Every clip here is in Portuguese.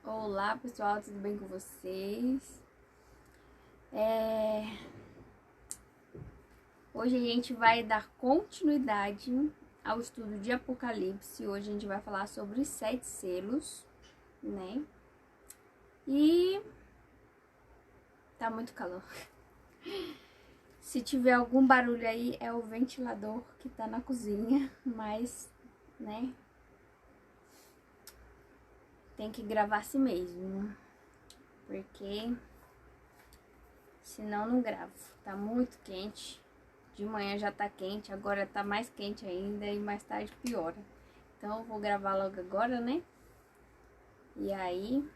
Olá pessoal, tudo bem com vocês? Hoje a gente vai dar continuidade ao estudo de Apocalipse. Hoje a gente vai falar sobre os 7 selos, né? E tá muito calor. Se tiver algum barulho aí, é o ventilador que tá na cozinha, mas, né? Tem que gravar assim mesmo, porque senão não gravo. Tá muito quente. De manhã já tá quente, agora tá mais quente ainda e mais tarde piora. Então eu vou gravar logo agora, né? E aí,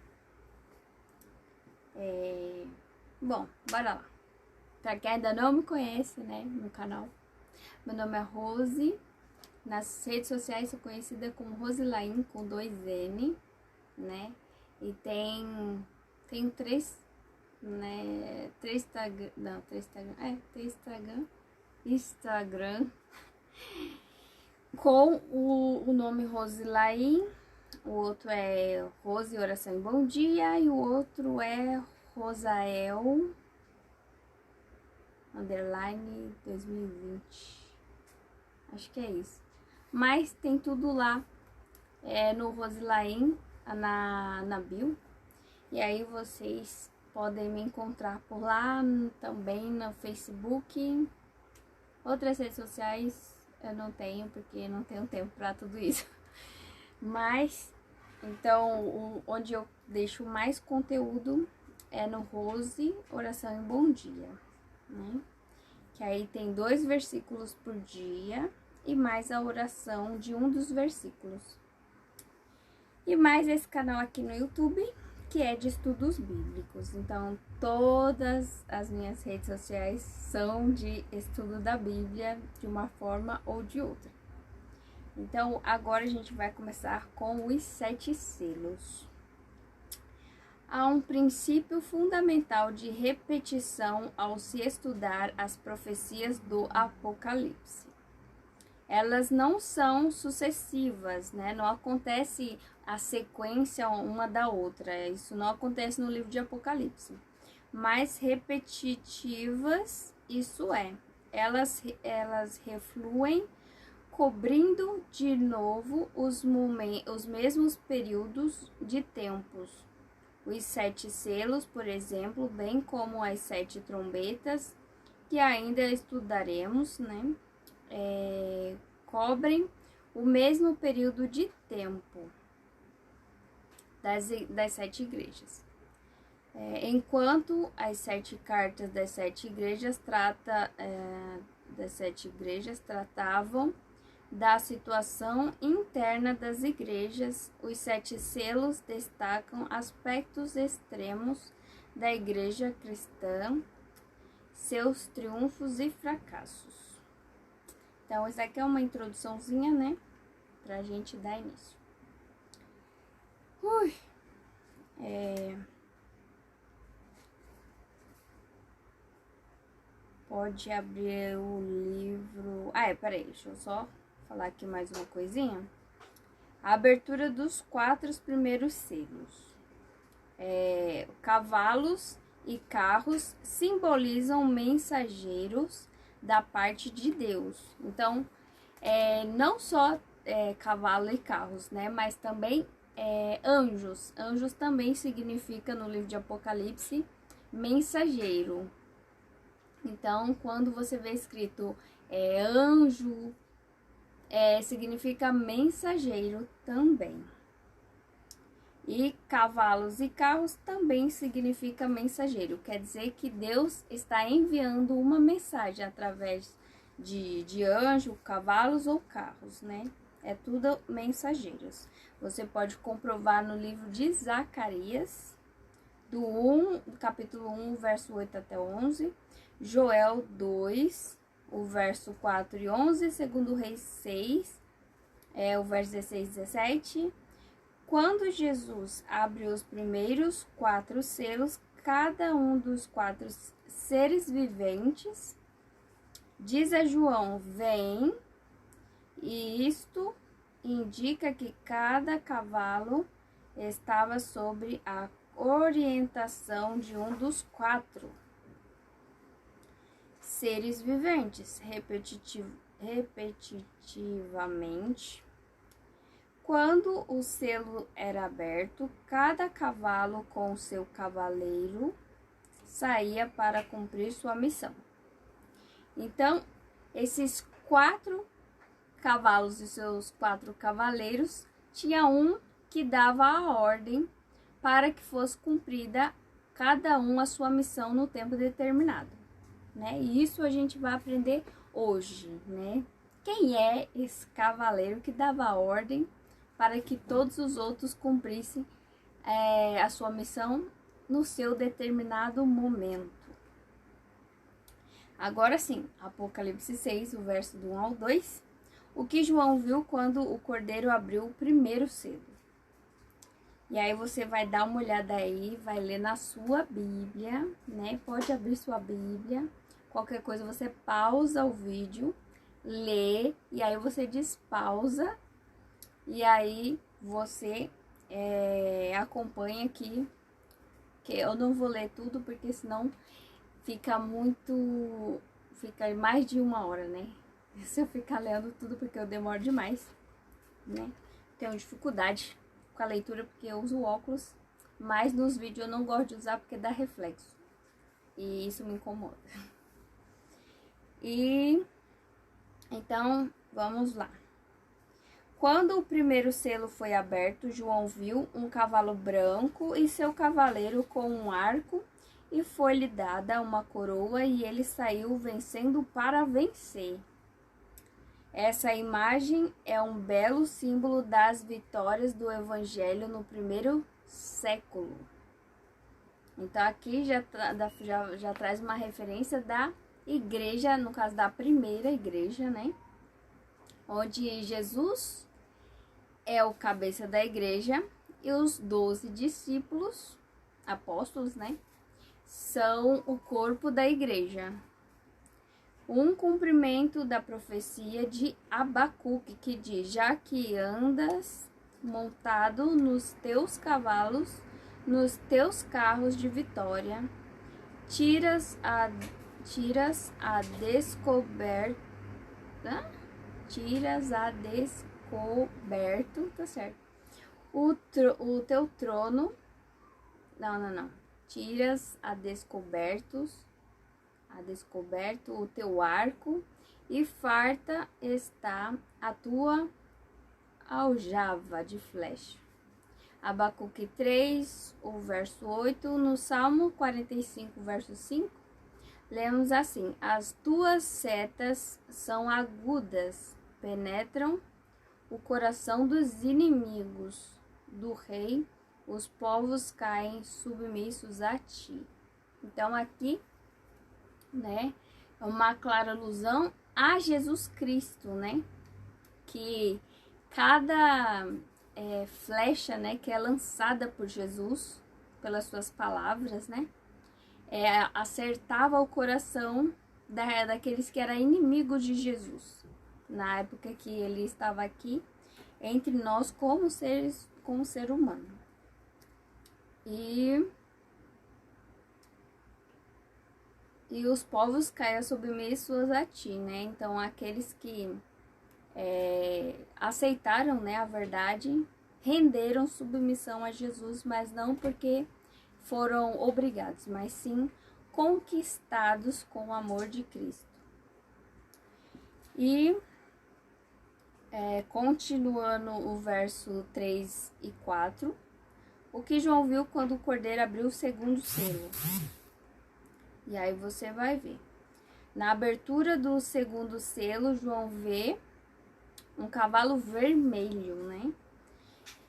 bom, bora lá. Pra quem ainda não me conhece, né, no canal, meu nome é Rose. Nas redes sociais sou conhecida como Rosilaine com 2N, né? E tem três, né? Três Instagram, não, três Instagram, três Instagram com o nome Rosilaine. O outro é Rose Oração e Bom Dia e o outro é Rosael underline 2020. Acho que é isso. Mas tem tudo lá no Rosilaine, na bio. E aí vocês podem me encontrar por lá, também no Facebook. Outras redes sociais eu não tenho, porque não tenho tempo para tudo isso. Mas, então, onde eu deixo mais conteúdo é no Rose Oração e Bom Dia, né? Que aí tem 2 versículos por dia e mais a oração de um dos versículos. E mais esse canal aqui no YouTube, que é de estudos bíblicos. Então, todas as minhas redes sociais são de estudo da Bíblia, de uma forma ou de outra. Então, agora a gente vai começar com os 7 selos. Há um princípio fundamental de repetição ao se estudar as profecias do Apocalipse. Elas não são sucessivas, né? Não acontece a sequência uma da outra. Isso não acontece no livro de Apocalipse. Mas repetitivas, isso é. Elas refluem cobrindo de novo os mesmos períodos de tempos. Os 7 selos, por exemplo, bem como as 7 trombetas, que ainda estudaremos, né? Cobrem o mesmo período de tempo das 7 igrejas. Enquanto as 7 cartas das 7 igrejas tratavam da situação interna das igrejas, os 7 selos destacam aspectos extremos da igreja cristã, seus triunfos e fracassos. Então, isso aqui é uma introduçãozinha, né, pra gente dar início. Pode abrir o livro... peraí, deixa eu só falar aqui mais uma coisinha. A abertura dos 4 primeiros selos. Cavalos e carros simbolizam mensageiros da parte de Deus. Então, não só cavalo e carros, né? Mas também anjos. Anjos também significa, no livro de Apocalipse, mensageiro. Então, quando você vê escrito anjo, significa mensageiro também. E cavalos e carros também significa mensageiro. Quer dizer que Deus está enviando uma mensagem através de anjo, cavalos ou carros, né? É tudo mensageiros. Você pode comprovar no livro de Zacarias, do capítulo 1, verso 8 até 11, Joel 2, o verso 4 e 11, segundo Reis 6, o verso 16 e 17. Quando Jesus abre os primeiros 4 selos, cada um dos 4 seres viventes diz a João: vem, e isto indica que cada cavalo estava sob a orientação de um dos 4 seres viventes, repetitivamente. Quando o selo era aberto, cada cavalo com seu cavaleiro saía para cumprir sua missão. Então, esses 4 cavalos e seus 4 cavaleiros, tinha um que dava a ordem para que fosse cumprida cada um a sua missão no tempo determinado, né? E isso a gente vai aprender hoje, né? Quem é esse cavaleiro que dava a ordem para que todos os outros cumprissem a sua missão no seu determinado momento? Agora sim, Apocalipse 6, o verso do 1 ao 2. O que João viu quando o cordeiro abriu o primeiro selo. E aí você vai dar uma olhada aí, vai ler na sua Bíblia, né? Pode abrir sua Bíblia. Qualquer coisa você pausa o vídeo, lê, e aí você despausa. E aí você acompanha aqui, que eu não vou ler tudo, porque senão fica mais de 1 hora, né? Se eu ficar lendo tudo, porque eu demoro demais, né? Tenho dificuldade com a leitura, porque eu uso óculos, mas nos vídeos eu não gosto de usar porque dá reflexo. E isso me incomoda. E então, vamos lá. Quando o primeiro selo foi aberto, João viu um cavalo branco e seu cavaleiro com um arco, e foi-lhe dada uma coroa, e ele saiu vencendo para vencer. Essa imagem é um belo símbolo das vitórias do Evangelho no primeiro século. Então aqui já traz uma referência da igreja, no caso da primeira igreja, né? Onde Jesus é o cabeça da igreja e os 12 discípulos, apóstolos, né? São o corpo da igreja. Um cumprimento da profecia de Abacuque, que diz: já que andas montado nos teus cavalos, nos teus carros de vitória, tiras a descoberto, tá certo, o teu trono, tiras a descoberto o teu arco, e farta está a tua aljava de flecha. Abacuque 3, o verso 8, no Salmo 45, verso 5, lemos assim: as tuas setas são agudas, penetram o coração dos inimigos do rei, os povos caem submissos a ti. Então aqui, né, é uma clara alusão a Jesus Cristo, né, que cada flecha, né, que é lançada por Jesus, pelas suas palavras, né, acertava o coração daqueles que eram inimigos de Jesus, na época que ele estava aqui entre nós como ser humano. E os povos caem submissos a ti, né? Então aqueles que aceitaram, né, a verdade, renderam submissão a Jesus, mas não porque foram obrigados, mas sim conquistados com o amor de Cristo. E continuando o verso 3 e 4, o que João viu quando o cordeiro abriu o segundo selo. E aí você vai ver. Na abertura do segundo selo, João vê um cavalo vermelho, né?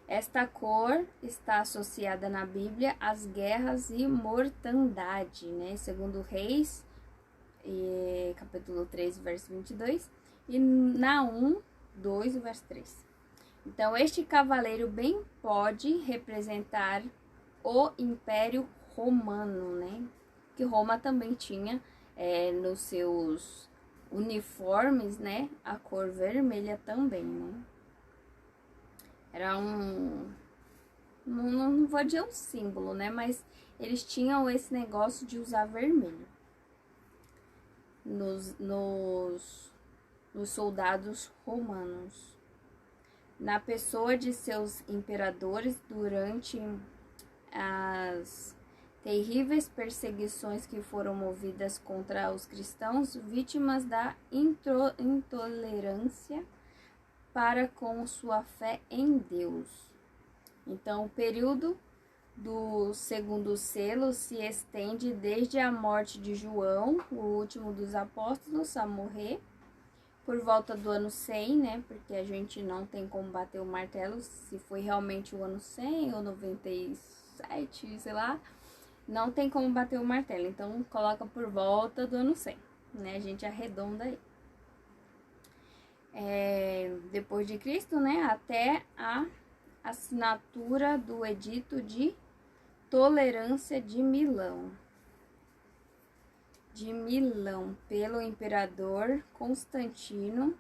Esta cor está associada na Bíblia às guerras e mortandade, né? Segundo Reis, capítulo 3, verso 22, e Naum 2, verso 3. Então, este cavaleiro bem pode representar o Império Romano, né? Que Roma também tinha nos seus uniformes, né, a cor vermelha também, né? Era não vou dizer um símbolo, né? Mas eles tinham esse negócio de usar vermelho nos soldados romanos, na pessoa de seus imperadores durante as terríveis perseguições que foram movidas contra os cristãos, vítimas da intolerância para com sua fé em Deus. Então, o período do segundo selo se estende desde a morte de João, o último dos apóstolos, a morrer, por volta do ano 100, né? Porque a gente não tem como bater o martelo se foi realmente o ano 100 ou 97, sei lá. Não tem como bater o martelo, então coloca por volta do ano 100, né? A gente arredonda aí. Depois de Cristo, né? Até a assinatura do Edito de Tolerância de Milão. Pelo imperador Constantino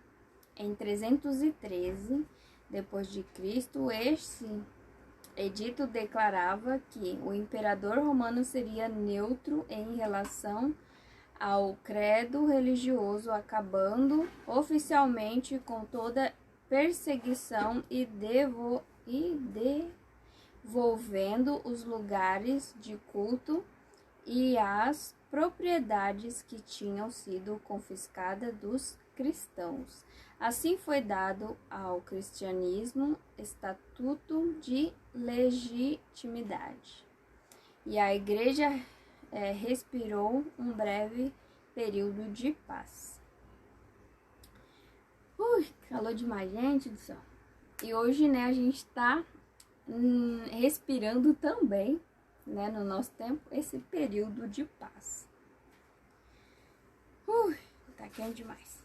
em 313 depois de Cristo. Este edito declarava que o imperador romano seria neutro em relação ao credo religioso, acabando oficialmente com toda perseguição e devolvendo os lugares de culto e as propriedades que tinham sido confiscadas dos cristãos. Assim foi dado ao cristianismo estatuto de legitimidade. E a igreja respirou um breve período de paz. Calor demais, gente do céu. E hoje, né, a gente está respirando também, né, no nosso tempo, esse período de paz. Tá quente demais.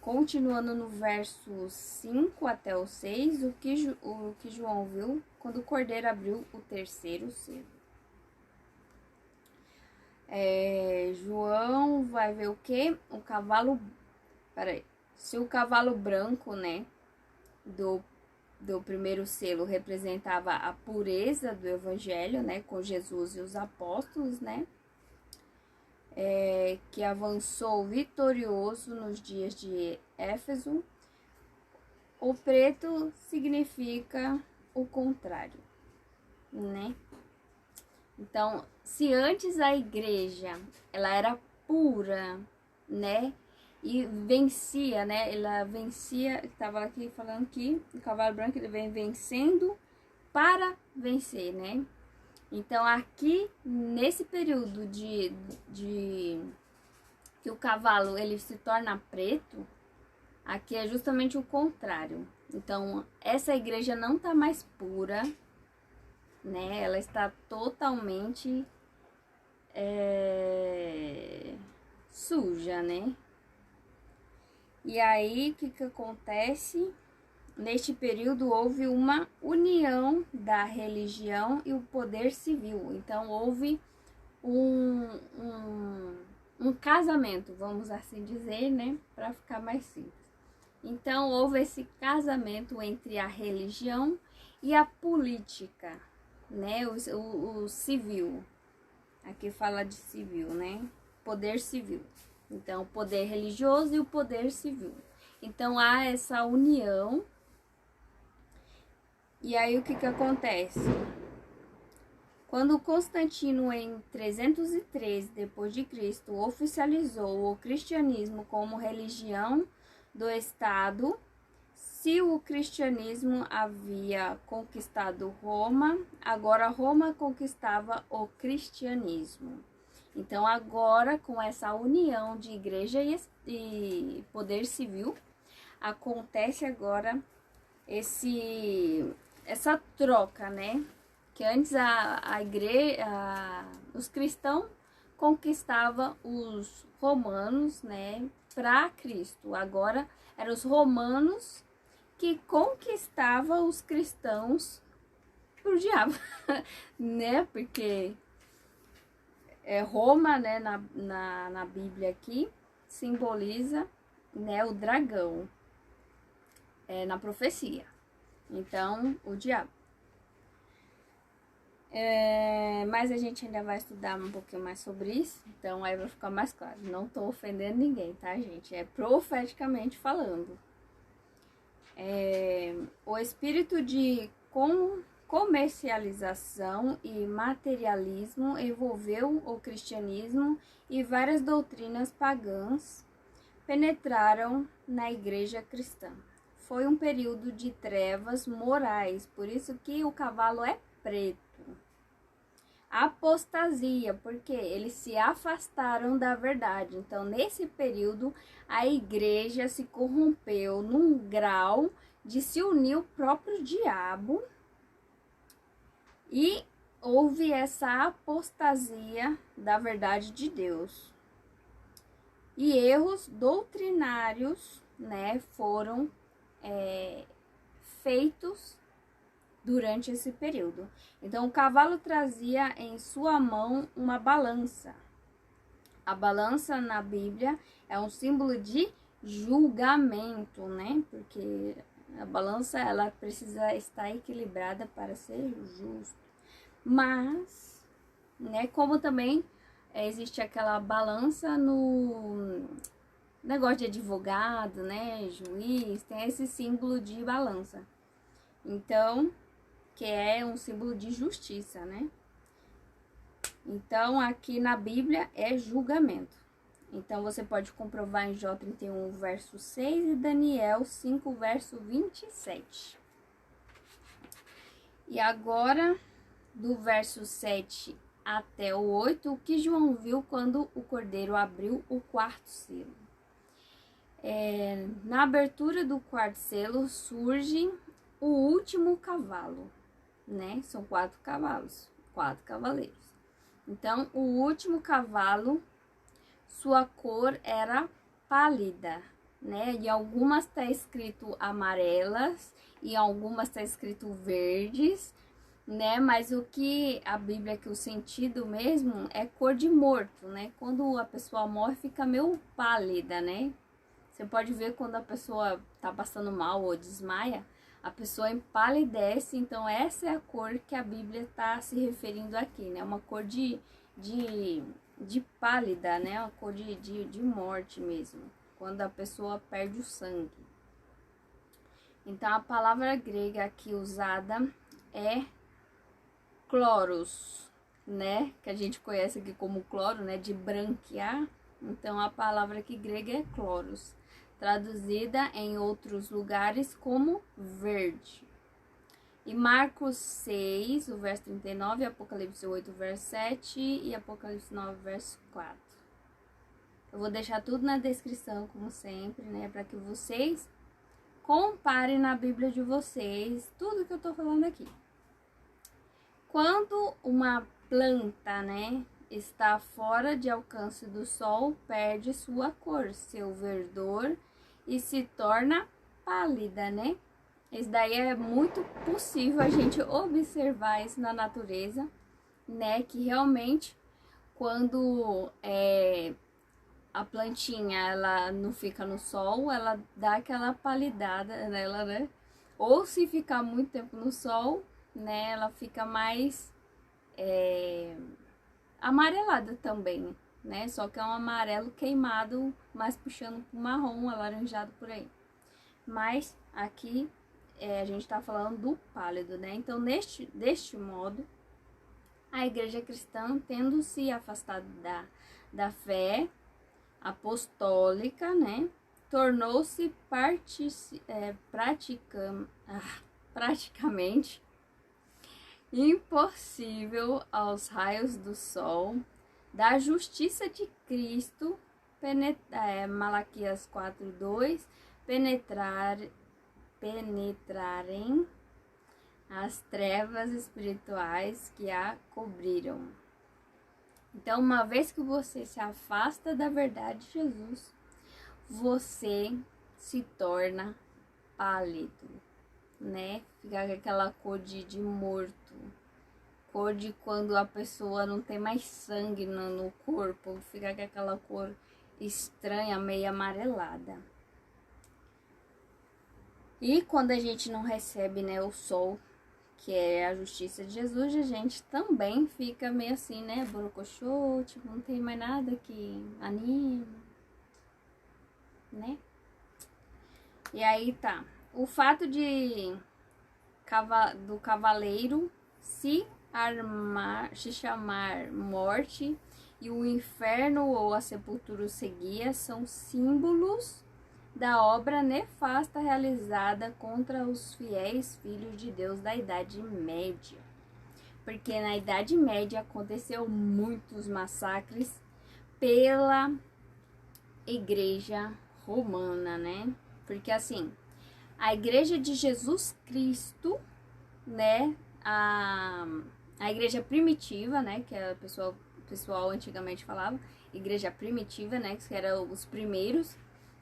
Continuando no verso 5 até o 6, o que João viu quando o cordeiro abriu o terceiro selo. João vai ver o que? O cavalo. Se o cavalo branco, né, do primeiro selo representava a pureza do evangelho, né, com Jesus e os apóstolos, né, que avançou vitorioso nos dias de Éfeso, o preto significa o contrário, né? Então, se antes a igreja ela era pura, né, e vencia, né? Ela vencia, estava aqui falando que o cavalo branco ele vem vencendo para vencer, né? Então, aqui nesse período de que o cavalo ele se torna preto, aqui é justamente o contrário. Então, essa igreja não está mais pura, né? Ela está totalmente suja, né? E aí, o que acontece? Neste período houve uma união da religião e o poder civil. Então houve um casamento, vamos assim dizer, né? Para ficar mais simples. Então houve esse casamento entre a religião e a política, né? O civil. Aqui fala de civil, né? Poder civil. Então, o poder religioso e o poder civil. Então, há essa união. E aí, o que acontece? Quando Constantino, em 313 d.C., oficializou o cristianismo como religião do Estado, se o cristianismo havia conquistado Roma, agora Roma conquistava o cristianismo. Então, agora, com essa união de igreja e poder civil, acontece agora essa troca, né? Que antes a igreja, os cristãos conquistavam os romanos, né, para Cristo. Agora eram os romanos que conquistavam os cristãos pro diabo, né? Porque Roma, né, na Bíblia aqui, simboliza, né, o dragão, na profecia. Então, o diabo. Mas a gente ainda vai estudar um pouquinho mais sobre isso, então aí vai ficar mais claro. Não tô ofendendo ninguém, tá, gente? É profeticamente falando. O espírito de comercialização e materialismo envolveu o cristianismo e várias doutrinas pagãs penetraram na igreja cristã. Foi um período de trevas morais, por isso que o cavalo é preto. Apostasia, porque eles se afastaram da verdade. Então, nesse período, a igreja se corrompeu num grau de se unir ao próprio diabo e houve essa apostasia da verdade de Deus. E erros doutrinários, né, foram feitos durante esse período. Então, o cavalo trazia em sua mão uma balança. A balança na Bíblia é um símbolo de julgamento, né? Porque a balança, ela precisa estar equilibrada para ser justo. Mas, né, como também existe aquela balança no negócio de advogado, né, juiz, tem esse símbolo de balança. Então, que é um símbolo de justiça, né? Então, aqui na Bíblia é julgamento. Então, você pode comprovar em Jó 31, verso 6 e Daniel 5, verso 27. E agora, do verso 7 até o 8, o que João viu quando o cordeiro abriu o quarto selo. Na abertura do quarto selo surge o último cavalo, né? São 4 cavalos, 4 cavaleiros. Então, o último cavalo, sua cor era pálida, né? Em algumas está escrito amarelas, e em algumas está escrito verdes, né? Mas o que a Bíblia, que o sentido mesmo é cor de morto, né? Quando a pessoa morre, fica meio pálida, né? Você pode ver quando a pessoa tá passando mal ou desmaia, a pessoa empalidece. Então essa é a cor que a Bíblia está se referindo aqui, né? Uma cor de pálida, né? Uma cor de morte mesmo, quando a pessoa perde o sangue. Então a palavra grega aqui usada é cloros, né? Que a gente conhece aqui como cloro, né? De branquear. Então a palavra aqui grega é cloros, traduzida em outros lugares como verde. E Marcos 6, o verso 39, Apocalipse 8, verso 7 e Apocalipse 9, verso 4. Eu vou deixar tudo na descrição, como sempre, né? Para que vocês comparem na Bíblia de vocês tudo que eu tô falando aqui. Quando uma planta, né, está fora de alcance do sol, perde sua cor, seu verdor, e se torna pálida, né? Isso daí é muito possível a gente observar isso na natureza, né? Que realmente, quando a plantinha ela não fica no sol, ela dá aquela palidada nela, né? Ou se ficar muito tempo no sol, né? Ela fica mais amarelada também, né? Só que é um amarelo queimado, mais puxando pro marrom, alaranjado por aí. Mas aqui a gente tá falando do pálido, né? Então, deste modo, a igreja cristã, tendo se afastado da fé apostólica, né? Tornou-se praticamente impossível aos raios do sol da justiça de Cristo, Malaquias 4:2, penetrarem as trevas espirituais que a cobriram. Então, uma vez que você se afasta da verdade de Jesus, você se torna pálido, né? Fica com aquela cor de morto, cor de quando a pessoa não tem mais sangue no corpo, fica com aquela cor estranha, meio amarelada. E quando a gente não recebe, né, o sol, que é a justiça de Jesus, a gente também fica meio assim, né, borocochô, tipo, não tem mais nada que anima, né? E aí tá, o fato do cavaleiro se chamar morte e o inferno ou a sepultura o seguia são símbolos da obra nefasta realizada contra os fiéis filhos de Deus da Idade Média. Porque na Idade Média aconteceu muitos massacres pela Igreja Romana, né? Porque assim, a Igreja de Jesus Cristo, né? A igreja primitiva, né? Que o pessoal antigamente falava, igreja primitiva, né? Que eram os primeiros.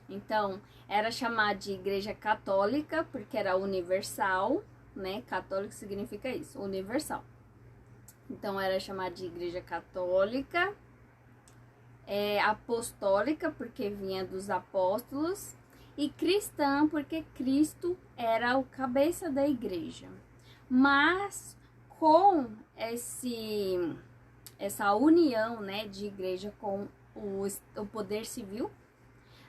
Então, era chamada de igreja católica, porque era universal, né? Católico significa isso, universal. Então, era chamada de igreja católica, apostólica, porque vinha dos apóstolos, e cristã, porque Cristo era o cabeça da igreja. Mas, com essa união, né, de igreja com o poder civil,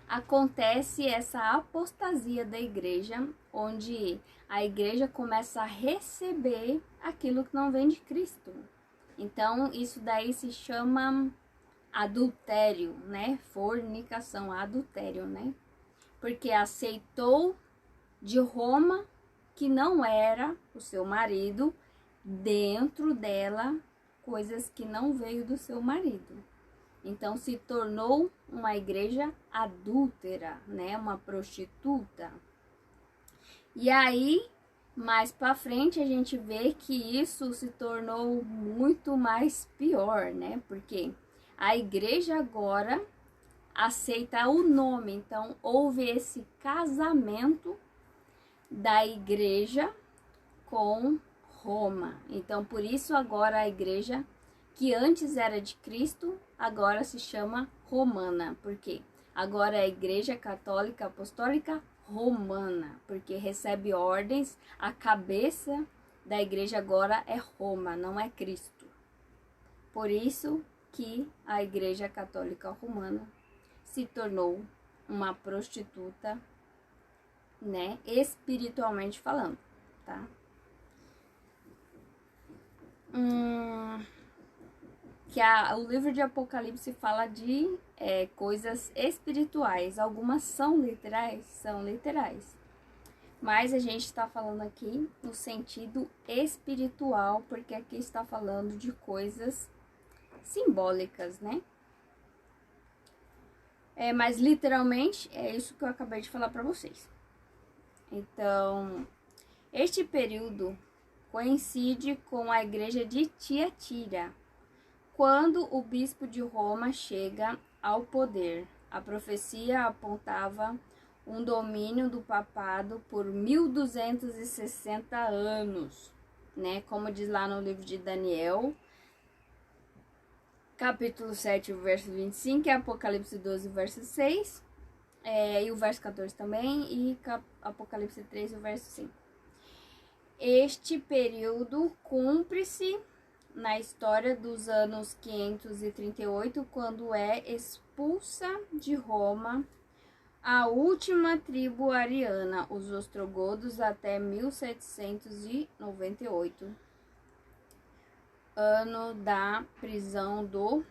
acontece essa apostasia da igreja, onde a igreja começa a receber aquilo que não vem de Cristo. Então, isso daí se chama adultério, né? Fornicação, adultério, né? Porque aceitou de Roma, que não era o seu marido, dentro dela coisas que não veio do seu marido. Então se tornou uma igreja adúltera, né? Uma prostituta. E aí, mais para frente, a gente vê que isso se tornou muito mais pior, né? Porque a igreja agora aceita o nome. Então, houve esse casamento da igreja com Roma. Então, por isso agora a igreja que antes era de Cristo, agora se chama romana. Por quê? Agora é a igreja católica apostólica romana, porque recebe ordens, a cabeça da igreja agora é Roma, não é Cristo. Por isso que a igreja católica romana se tornou uma prostituta, né, espiritualmente falando, tá? Que o livro de Apocalipse fala de coisas espirituais. Algumas são literais. Mas a gente está falando aqui no sentido espiritual, porque aqui está falando de coisas simbólicas, né? Mas literalmente é isso que eu acabei de falar para vocês. Então, este período coincide com a igreja de Tiatira, quando o bispo de Roma chega ao poder. A profecia apontava um domínio do papado por 1260 anos, né? Como diz lá no livro de Daniel, capítulo 7, verso 25, e Apocalipse 12, verso 6, e o verso 14 também, e Apocalipse 3, o verso 5. Este período cumpre-se na história dos anos 538, quando é expulsa de Roma a última tribo ariana, os ostrogodos, até 1798, ano da prisão do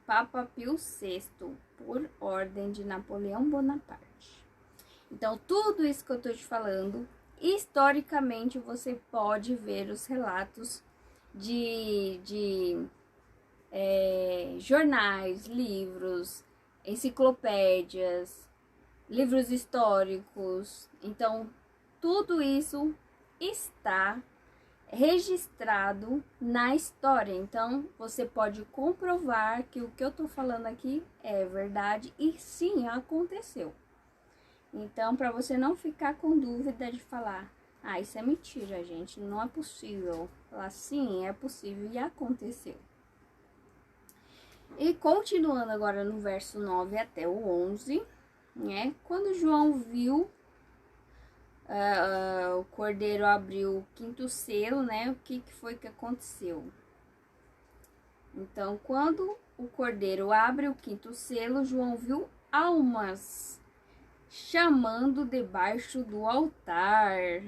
Papa Pio VI, por ordem de Napoleão Bonaparte. Então, tudo isso que eu estou te falando, historicamente você pode ver os relatos de jornais, livros, enciclopédias, livros históricos. Então, tudo isso está registrado na história. Então, você pode comprovar que o que eu tô falando aqui é verdade e sim, aconteceu. Então, para você não ficar com dúvida de falar, isso é mentira, gente, não é possível. Falar, sim, é possível e aconteceu. E continuando agora no verso 9 até o 11, né? Quando João viu o cordeiro abriu o quinto selo, né? O que foi que aconteceu? Então, quando o cordeiro abre o quinto selo, João viu almas chamando debaixo do altar.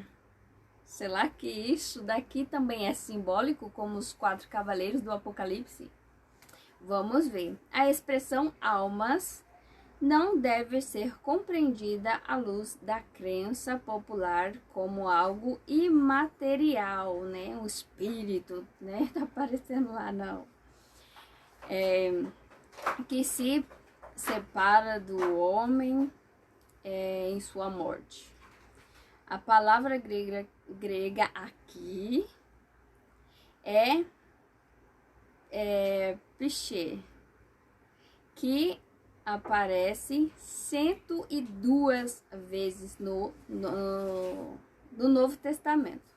Será que isso daqui também é simbólico, como os 4 cavaleiros do Apocalipse? Vamos ver. A expressão almas não deve ser compreendida à luz da crença popular como algo imaterial, né? O espírito, né? Tá aparecendo lá, não. Que se separa do homem em sua morte. A palavra grega aqui é piché, que aparece 102 vezes no Novo Testamento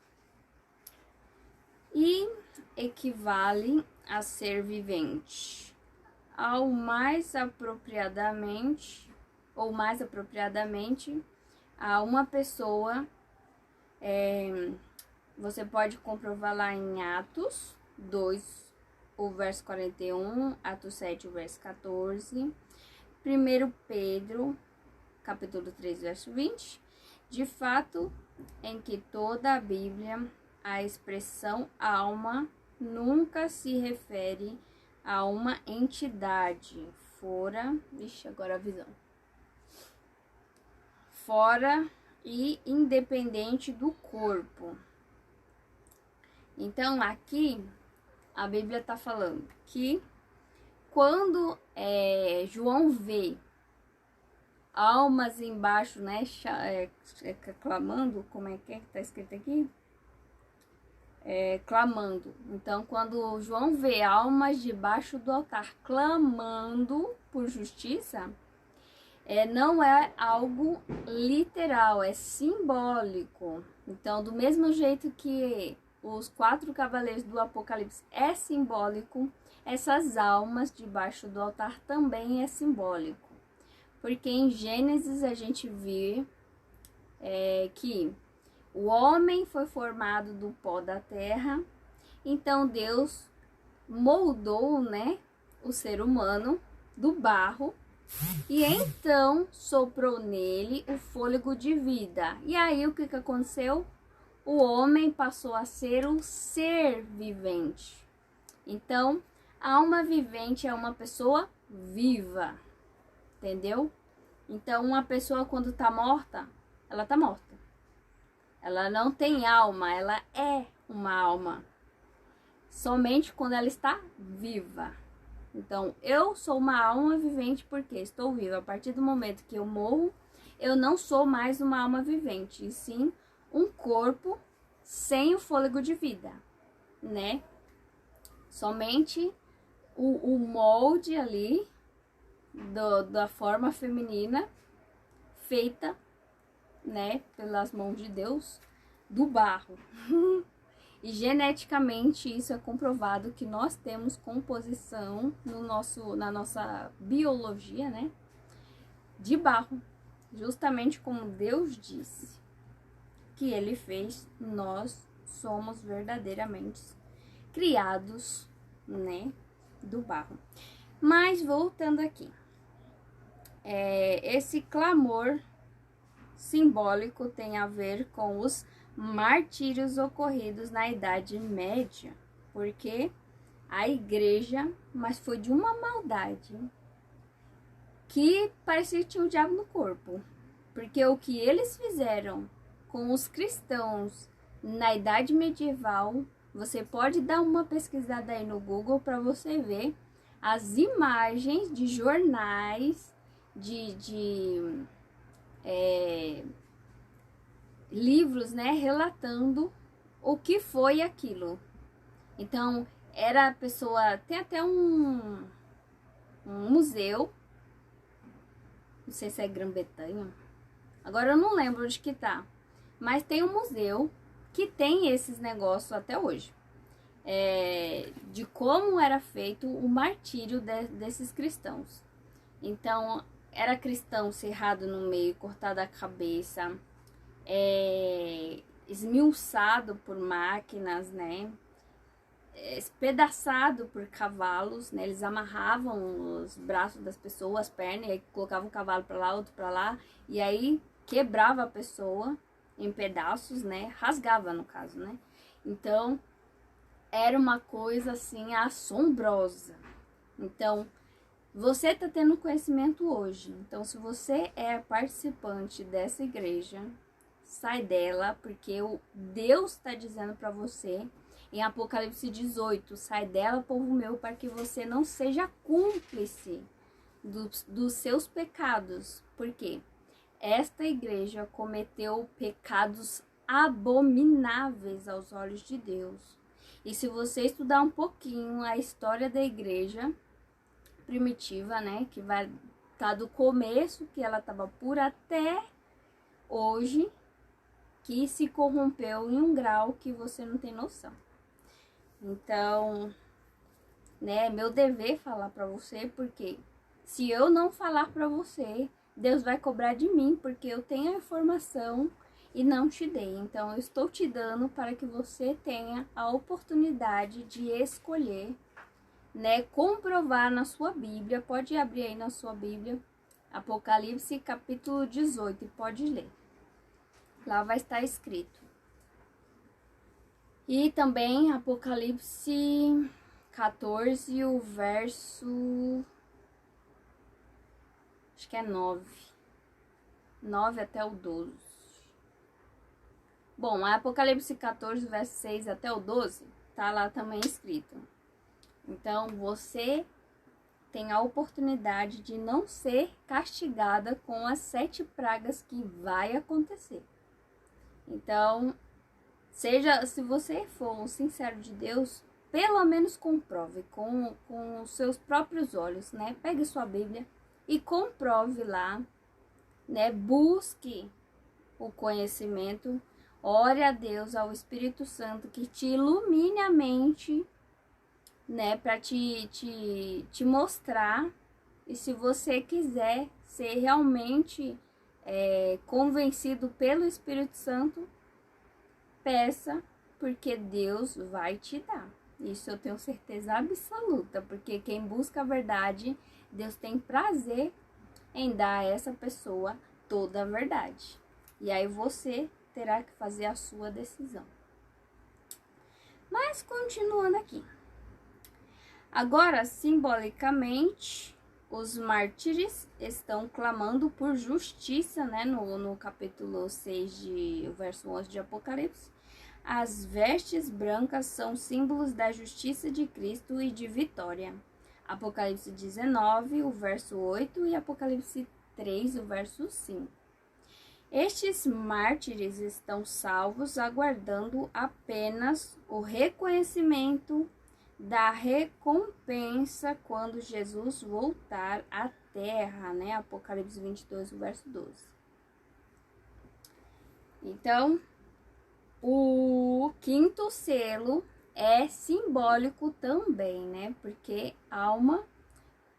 e equivale a ser vivente, ao mais apropriadamente a uma pessoa. Você pode comprovar lá em Atos 2, o verso 41, Atos 7, o verso 14, 1 Pedro, capítulo 3, verso 20. De fato, em que toda a Bíblia, a expressão alma nunca se refere a uma entidade fora, agora a visão, fora e independente do corpo. Então, aqui a Bíblia está falando que quando João vê almas embaixo, né, clamando, como é que está escrito aqui? Clamando. Então, quando João vê almas debaixo do altar clamando por justiça, não é algo literal, é simbólico. Então, do mesmo jeito que os 4 cavaleiros do Apocalipse é simbólico, essas almas debaixo do altar também é simbólico. Porque em Gênesis a gente vê que o homem foi formado do pó da terra, então Deus moldou, né, o ser humano do barro, e então soprou nele o fôlego de vida. E aí o que aconteceu? O homem passou a ser um ser vivente. Então, a alma vivente é uma pessoa viva, entendeu? Então, uma pessoa quando tá morta, ela tá morta. Ela não tem alma, ela é uma alma. Somente quando ela está viva. Então, eu sou uma alma vivente porque estou viva. A partir do momento que eu morro, eu não sou mais uma alma vivente, e sim um corpo sem o fôlego de vida, né? Somente o molde ali da forma feminina feita, né, pelas mãos de Deus, do barro. E geneticamente isso é comprovado que nós temos composição na nossa biologia, né, de barro, justamente como Deus disse que ele fez. Nós somos verdadeiramente criados, né, do barro. Mas voltando aqui, esse clamor simbólico tem a ver com os martírios ocorridos na Idade Média, porque a igreja, mas foi de uma maldade que parecia que tinha o diabo no corpo, porque o que eles fizeram com os cristãos na Idade Medieval, você pode dar uma pesquisada aí no Google para você ver as imagens de jornais, livros, né, relatando o que foi aquilo. Então, era a pessoa, tem até um museu, não sei se é Grã-Bretanha, agora eu não lembro onde que tá, mas tem um museu que tem esses negócios até hoje, de como era feito o martírio desses cristãos. Então, era cristão cerrado no meio, cortado a cabeça, esmiuçado por máquinas, né? Espedaçado por cavalos, né? Eles amarravam os braços das pessoas, as pernas, e aí colocavam um cavalo para lá, outro para lá, e aí quebrava a pessoa em pedaços, né? Rasgava, no caso, né? Então, era uma coisa assim assombrosa. Então, você está tendo conhecimento hoje. Então, se você é participante dessa igreja, sai dela, porque o Deus está dizendo para você em Apocalipse 18, sai dela, povo meu, para que você não seja cúmplice dos seus pecados. Por quê? Esta igreja cometeu pecados abomináveis aos olhos de Deus. E se você estudar um pouquinho a história da igreja primitiva, né, que vai estar do começo, que ela estava pura, até hoje, que se corrompeu em um grau que você não tem noção. Então, né, é meu dever falar para você, porque se eu não falar para você, Deus vai cobrar de mim, porque eu tenho a informação e não te dei. Então, eu estou te dando para que você tenha a oportunidade de escolher, né, comprovar na sua Bíblia. Pode abrir aí na sua Bíblia, Apocalipse capítulo 18, pode ler. Lá vai estar escrito. E também Apocalipse 14, o verso, acho que é 9 até o 12. Bom, Apocalipse 14, verso 6 até o 12, tá lá também escrito. Então, você tem a oportunidade de não ser castigada com as 7 pragas que vai acontecer. Então, se você for um sincero de Deus, pelo menos comprove com os seus próprios olhos, né? Pegue sua Bíblia e comprove lá, né? Busque o conhecimento, ore a Deus, ao Espírito Santo, que te ilumine a mente, né? Para te mostrar. E se você quiser ser realmente convencido pelo Espírito Santo, peça, porque Deus vai te dar. Isso eu tenho certeza absoluta, porque quem busca a verdade, Deus tem prazer em dar a essa pessoa toda a verdade. E aí você terá que fazer a sua decisão. Mas continuando aqui. Agora, simbolicamente, os mártires estão clamando por justiça, né? No capítulo 6, o verso 11 de Apocalipse. As vestes brancas são símbolos da justiça de Cristo e de vitória. Apocalipse 19, o verso 8 e Apocalipse 3, o verso 5. Estes mártires estão salvos, aguardando apenas o reconhecimento da recompensa quando Jesus voltar à terra, né? Apocalipse 22, o verso 12. Então, o quinto selo é simbólico também, né? Porque alma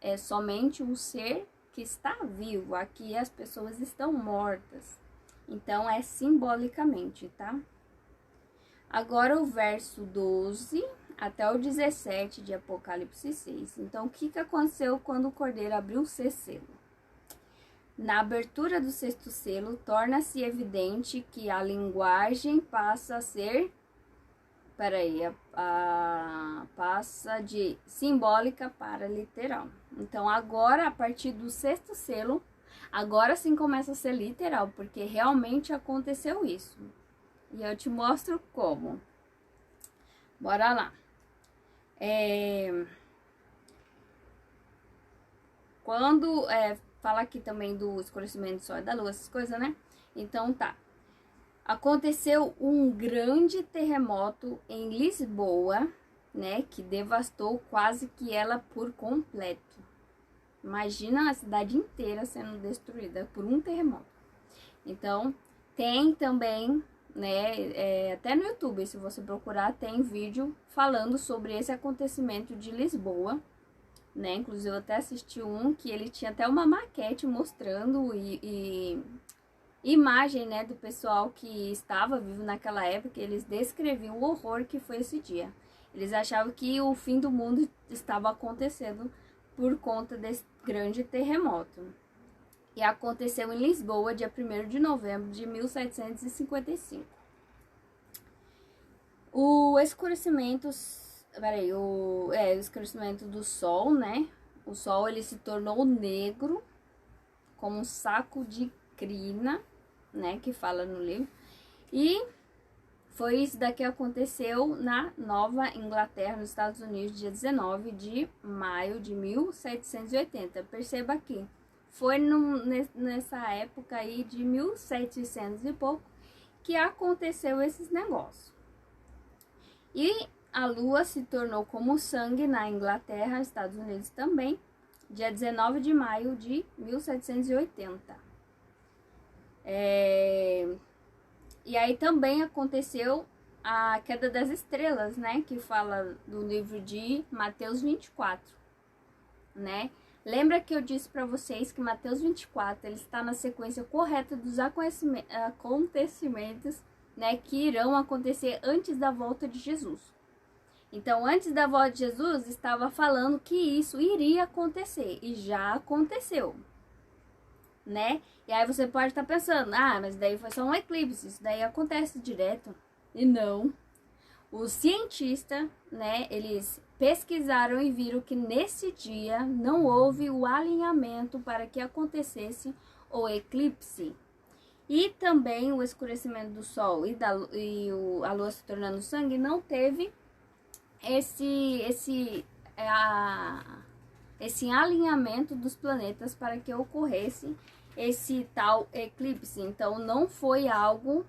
é somente um ser que está vivo. Aqui as pessoas estão mortas. Então, é simbolicamente, tá? Agora o verso 12 até o 17 de Apocalipse 6. Então, o que aconteceu quando o Cordeiro abriu o sexto selo? Na abertura do sexto selo, torna-se evidente que a linguagem passa a ser... passa de simbólica para literal. Então, agora, a partir do sexto selo, agora sim começa a ser literal, porque realmente aconteceu isso. E eu te mostro como. Bora lá. Quando fala aqui também do escurecimento do sol e da lua, essas coisas, né? Então tá. Aconteceu um grande terremoto em Lisboa, né? Que devastou quase que ela por completo. Imagina a cidade inteira sendo destruída por um terremoto. Então, tem também, né? Até no YouTube, se você procurar, tem vídeo falando sobre esse acontecimento de Lisboa, né? Inclusive, eu até assisti um que ele tinha até uma maquete mostrando e imagem, né, do pessoal que estava vivo naquela época, eles descreviam o horror que foi esse dia. Eles achavam que o fim do mundo estava acontecendo por conta desse grande terremoto. E aconteceu em Lisboa, dia 1º de novembro de 1755. O escurecimento, o escurecimento do sol, né? O sol, ele se tornou negro, como um saco de crina, né? Que fala no livro. E foi isso daqui que aconteceu na Nova Inglaterra, nos Estados Unidos, dia 19 de maio de 1780. Perceba aqui, foi nessa época aí de 1700 e pouco que aconteceu esses negócios. E a lua se tornou como sangue na Inglaterra, Estados Unidos também, dia 19 de maio de 1780. E aí também aconteceu a queda das estrelas, né? Que fala do livro de Mateus 24, né? Lembra que eu disse para vocês que Mateus 24 ele está na sequência correta dos acontecimentos, né, que irão acontecer antes da volta de Jesus. Então, antes da volta de Jesus, estava falando que isso iria acontecer e já aconteceu, né? E aí você pode estar pensando, mas daí foi só um eclipse, isso daí acontece direto. E não. Os cientistas, né, eles pesquisaram e viram que nesse dia não houve o alinhamento para que acontecesse o eclipse. E também o escurecimento do sol a lua se tornando sangue não teve esse alinhamento dos planetas para que ocorresse esse tal eclipse. Então não foi algo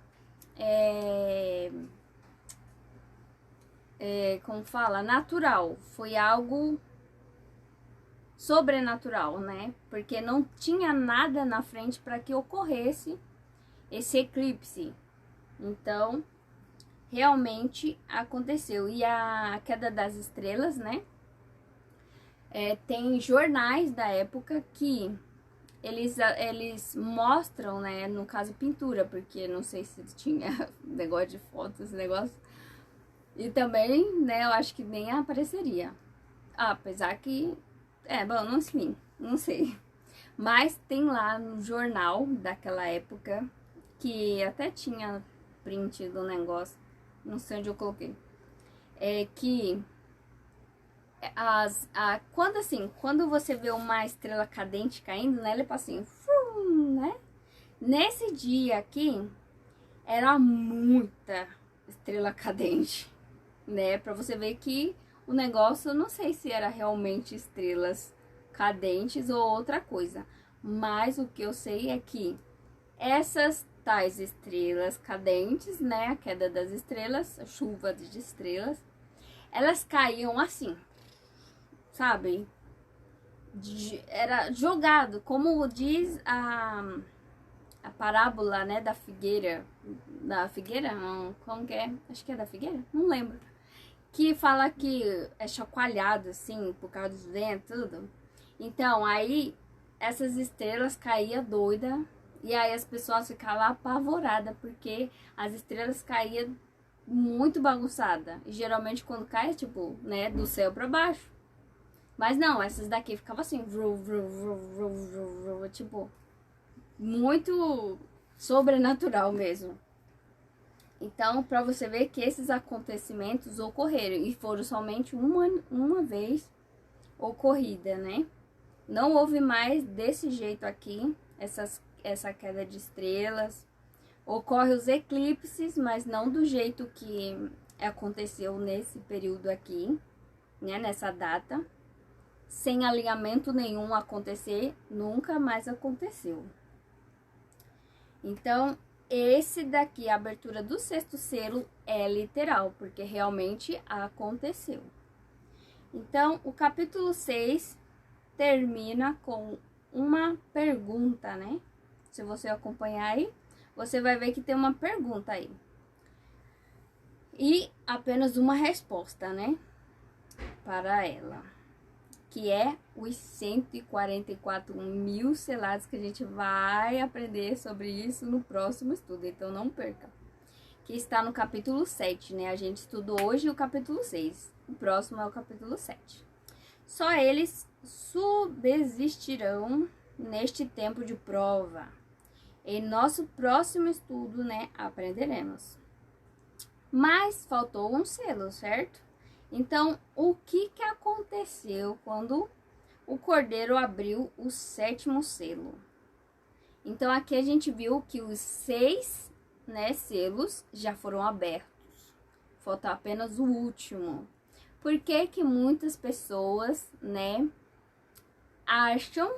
como fala, natural, foi algo sobrenatural, né? Porque não tinha nada na frente para que ocorresse esse eclipse. Então, realmente aconteceu. E a queda das estrelas, né? Tem jornais da época que eles mostram, né? No caso, pintura, porque não sei se tinha negócio de fotos, esse negócio. E também, né? Eu acho que nem apareceria. Apesar que... bom, não sei. Mas tem lá no jornal daquela época, que até tinha print do negócio, não sei onde eu coloquei, que quando você vê uma estrela cadente caindo, né, ele passa assim, né? Nesse dia aqui, era muita estrela cadente, né? Pra você ver que o negócio, eu não sei se era realmente estrelas cadentes ou outra coisa, mas o que eu sei é que essas tais estrelas cadentes, né, a queda das estrelas, a chuva de estrelas, elas caíam assim, sabe? Era jogado, como diz a parábola, né, da figueira, não, como que é? Acho que é da figueira, não lembro. Que fala que é chacoalhado, assim, por causa dos ventos, tudo. Então, aí, essas estrelas caíam doida. E aí as pessoas ficavam apavoradas, porque as estrelas caíam muito bagunçada. E geralmente quando cai, tipo, né, do céu pra baixo. Mas não, essas daqui ficavam assim, tipo, muito sobrenatural mesmo. Então, pra você ver que esses acontecimentos ocorreram. E foram somente uma vez ocorrida, né? Não houve mais desse jeito aqui, essa queda de estrelas. Ocorre os eclipses, mas não do jeito que aconteceu nesse período aqui, né, nessa data. Sem alinhamento nenhum acontecer, nunca mais aconteceu. Então, esse daqui, a abertura do sexto selo, é literal, porque realmente aconteceu. Então, o capítulo 6 termina com uma pergunta, né? Se você acompanhar aí, você vai ver que tem uma pergunta aí. E apenas uma resposta, né? Para ela. que é os 144 mil selados, que a gente vai aprender sobre isso no próximo estudo, então não perca. Que está no capítulo 7, né? A gente estudou hoje o capítulo 6, o próximo é o capítulo 7. Só eles subsistirão neste tempo de prova. Em nosso próximo estudo, né, aprenderemos. Mas faltou um selo, certo? Então, o que aconteceu quando o Cordeiro abriu o 7º selo? Então, aqui a gente viu que os 6, né, selos já foram abertos. Falta apenas o último. Por que que muitas pessoas, né, acham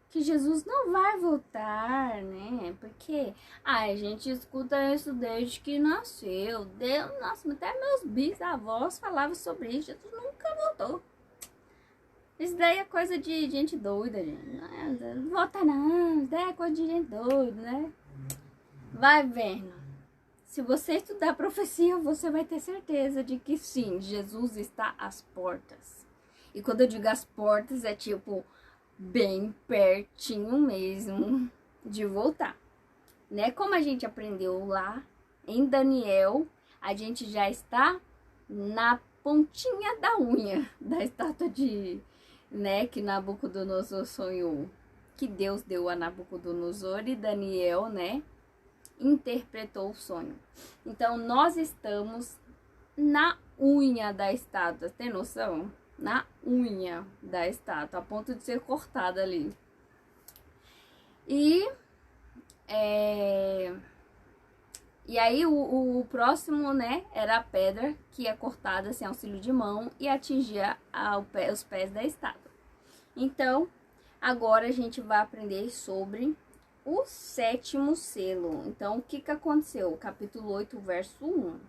que Jesus não vai voltar, né? Porque a gente escuta isso desde que nasceu. Deus, nossa, até meus bisavós falavam sobre isso. Jesus nunca voltou. Isso daí é coisa de gente doida, gente. Não volta não, isso daí é coisa de gente doida, né? Vai vendo. Se você estudar profecia, você vai ter certeza de que sim, Jesus está às portas. E quando eu digo às portas, é tipo bem pertinho mesmo de voltar, né? Como a gente aprendeu lá em Daniel, a gente já está na pontinha da unha da estátua de, né, que Nabucodonosor sonhou, que Deus deu a Nabucodonosor, e Daniel, né, interpretou o sonho. Então nós estamos na unha da estátua, tem noção? Na unha da estátua, a ponto de ser cortada ali. E aí o próximo, né, era a pedra que é cortada sem auxílio de mão e atingia os pés da estátua. Então, agora a gente vai aprender sobre o 7º selo. Então, o que aconteceu? Capítulo 8, verso 1.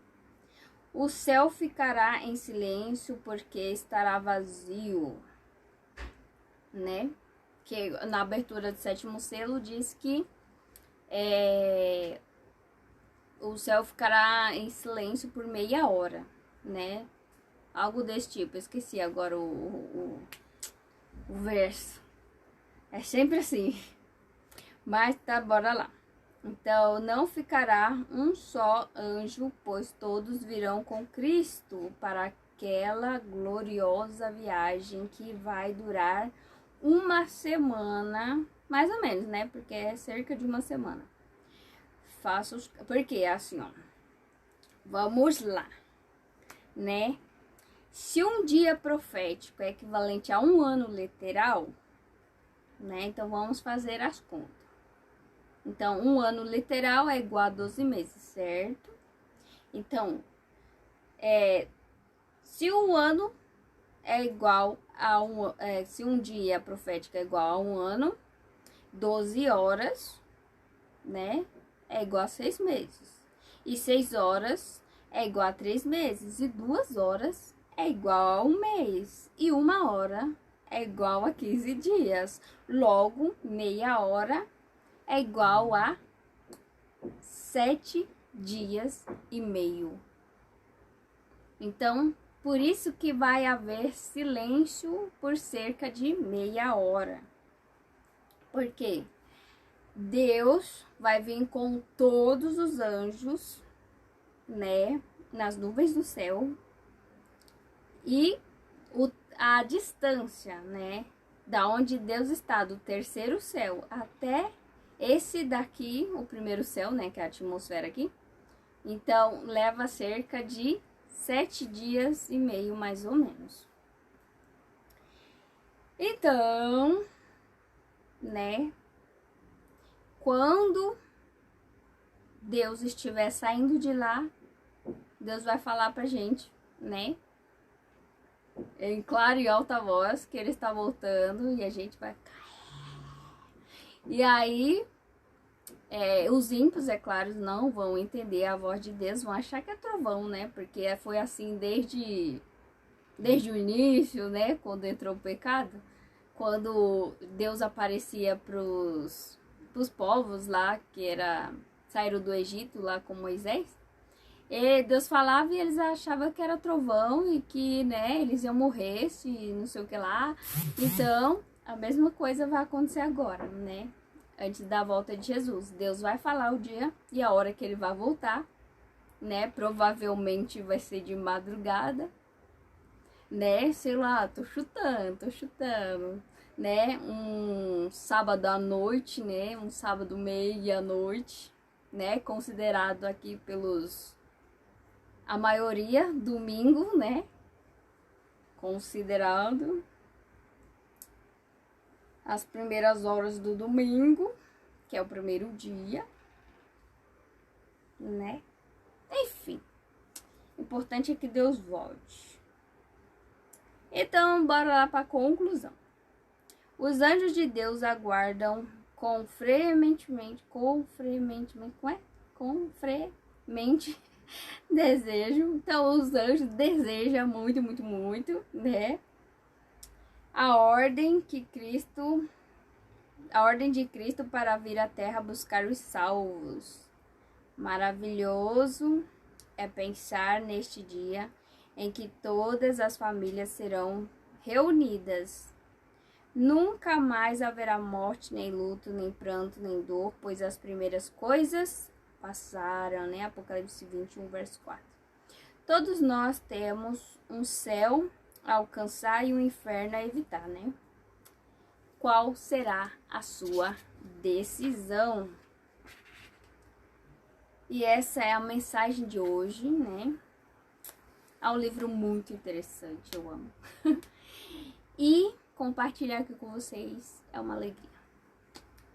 O céu ficará em silêncio porque estará vazio, né? Que na abertura do 7º selo diz que o céu ficará em silêncio por meia hora, né? Algo desse tipo. Eu esqueci agora o verso. É sempre assim. Mas tá, bora lá. Então, não ficará um só anjo, pois todos virão com Cristo para aquela gloriosa viagem que vai durar uma semana, mais ou menos, né? Porque é cerca de uma semana. Porque assim, ó. Vamos lá, né? Se um dia profético é equivalente a um ano literal, né? Então, vamos fazer as contas. Então, um ano literal é igual a 12 meses, certo? Então, se um ano é igual a se um dia profético é igual a um ano, 12 horas, né, é igual a 6 meses. E 6 horas é igual a 3 meses. E 2 horas é igual a um mês. E 1 hora é igual a 15 dias. Logo, meia hora é igual a 7 dias e meio. Então, por isso que vai haver silêncio por cerca de meia hora. Por quê? Deus vai vir com todos os anjos, né, nas nuvens do céu. E a distância, né, da onde Deus está, do terceiro céu até esse daqui, o primeiro céu, né, que é a atmosfera aqui, então leva cerca de 7 dias e meio, mais ou menos. Então, né, quando Deus estiver saindo de lá, Deus vai falar pra gente, né, em clara e alta voz, que Ele está voltando, e a gente vai ficar. E aí, os ímpios, é claro, não vão entender a voz de Deus, vão achar que é trovão, né? Porque foi assim desde o início, né? Quando entrou o pecado, quando Deus aparecia pros povos lá, que saíram do Egito lá com Moisés, E Deus falava e eles achavam que era trovão e que, né, eles iam morrer se não sei o que lá. Então, a mesma coisa vai acontecer agora, né? Antes da volta de Jesus. Deus vai falar o dia e a hora que ele vai voltar, né? Provavelmente vai ser de madrugada, né? Sei lá, tô chutando, né? Um sábado à noite, né? Um sábado meia-noite, né? Considerado aqui pelos... a maioria, domingo, né? Considerado as primeiras horas do domingo, que é o primeiro dia, né? Enfim, o importante é que Deus volte. Então, bora lá para a conclusão. Os anjos de Deus aguardam com fremente desejo. Então, os anjos desejam muito, né? A ordem de Cristo para vir à terra buscar os salvos. Maravilhoso é pensar neste dia em que todas as famílias serão reunidas. Nunca mais haverá morte, nem luto, nem pranto, nem dor, pois as primeiras coisas passaram, né? Apocalipse 21, verso 4. Todos nós temos um céu a alcançar e um inferno a evitar, né? Qual será a sua decisão? E essa é a mensagem de hoje, né? É um livro muito interessante, eu amo. E compartilhar aqui com vocês é uma alegria.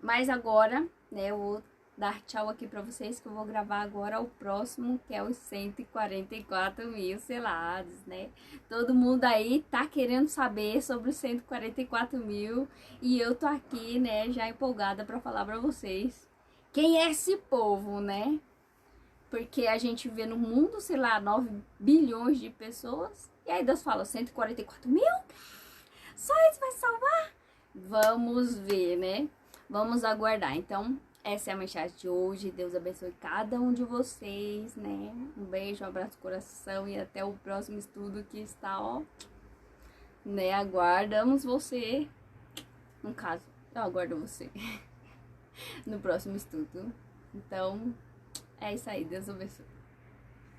Mas agora, né, eu vou dar tchau aqui pra vocês, que eu vou gravar agora o próximo, que é os 144 mil selados, né? Todo mundo aí tá querendo saber sobre os 144 mil e eu tô aqui, né, já empolgada pra falar pra vocês quem é esse povo, né? Porque a gente vê no mundo, sei lá, 9 bilhões de pessoas, e aí Deus fala 144 mil? Só isso vai salvar? Vamos ver, né? Vamos aguardar. Então, essa é a mensagem de hoje. Deus abençoe cada um de vocês, né? Um beijo, um abraço no coração e até o próximo estudo que está, ó, né? Aguardamos você. No caso, eu aguardo você no próximo estudo. Então, é isso aí. Deus abençoe.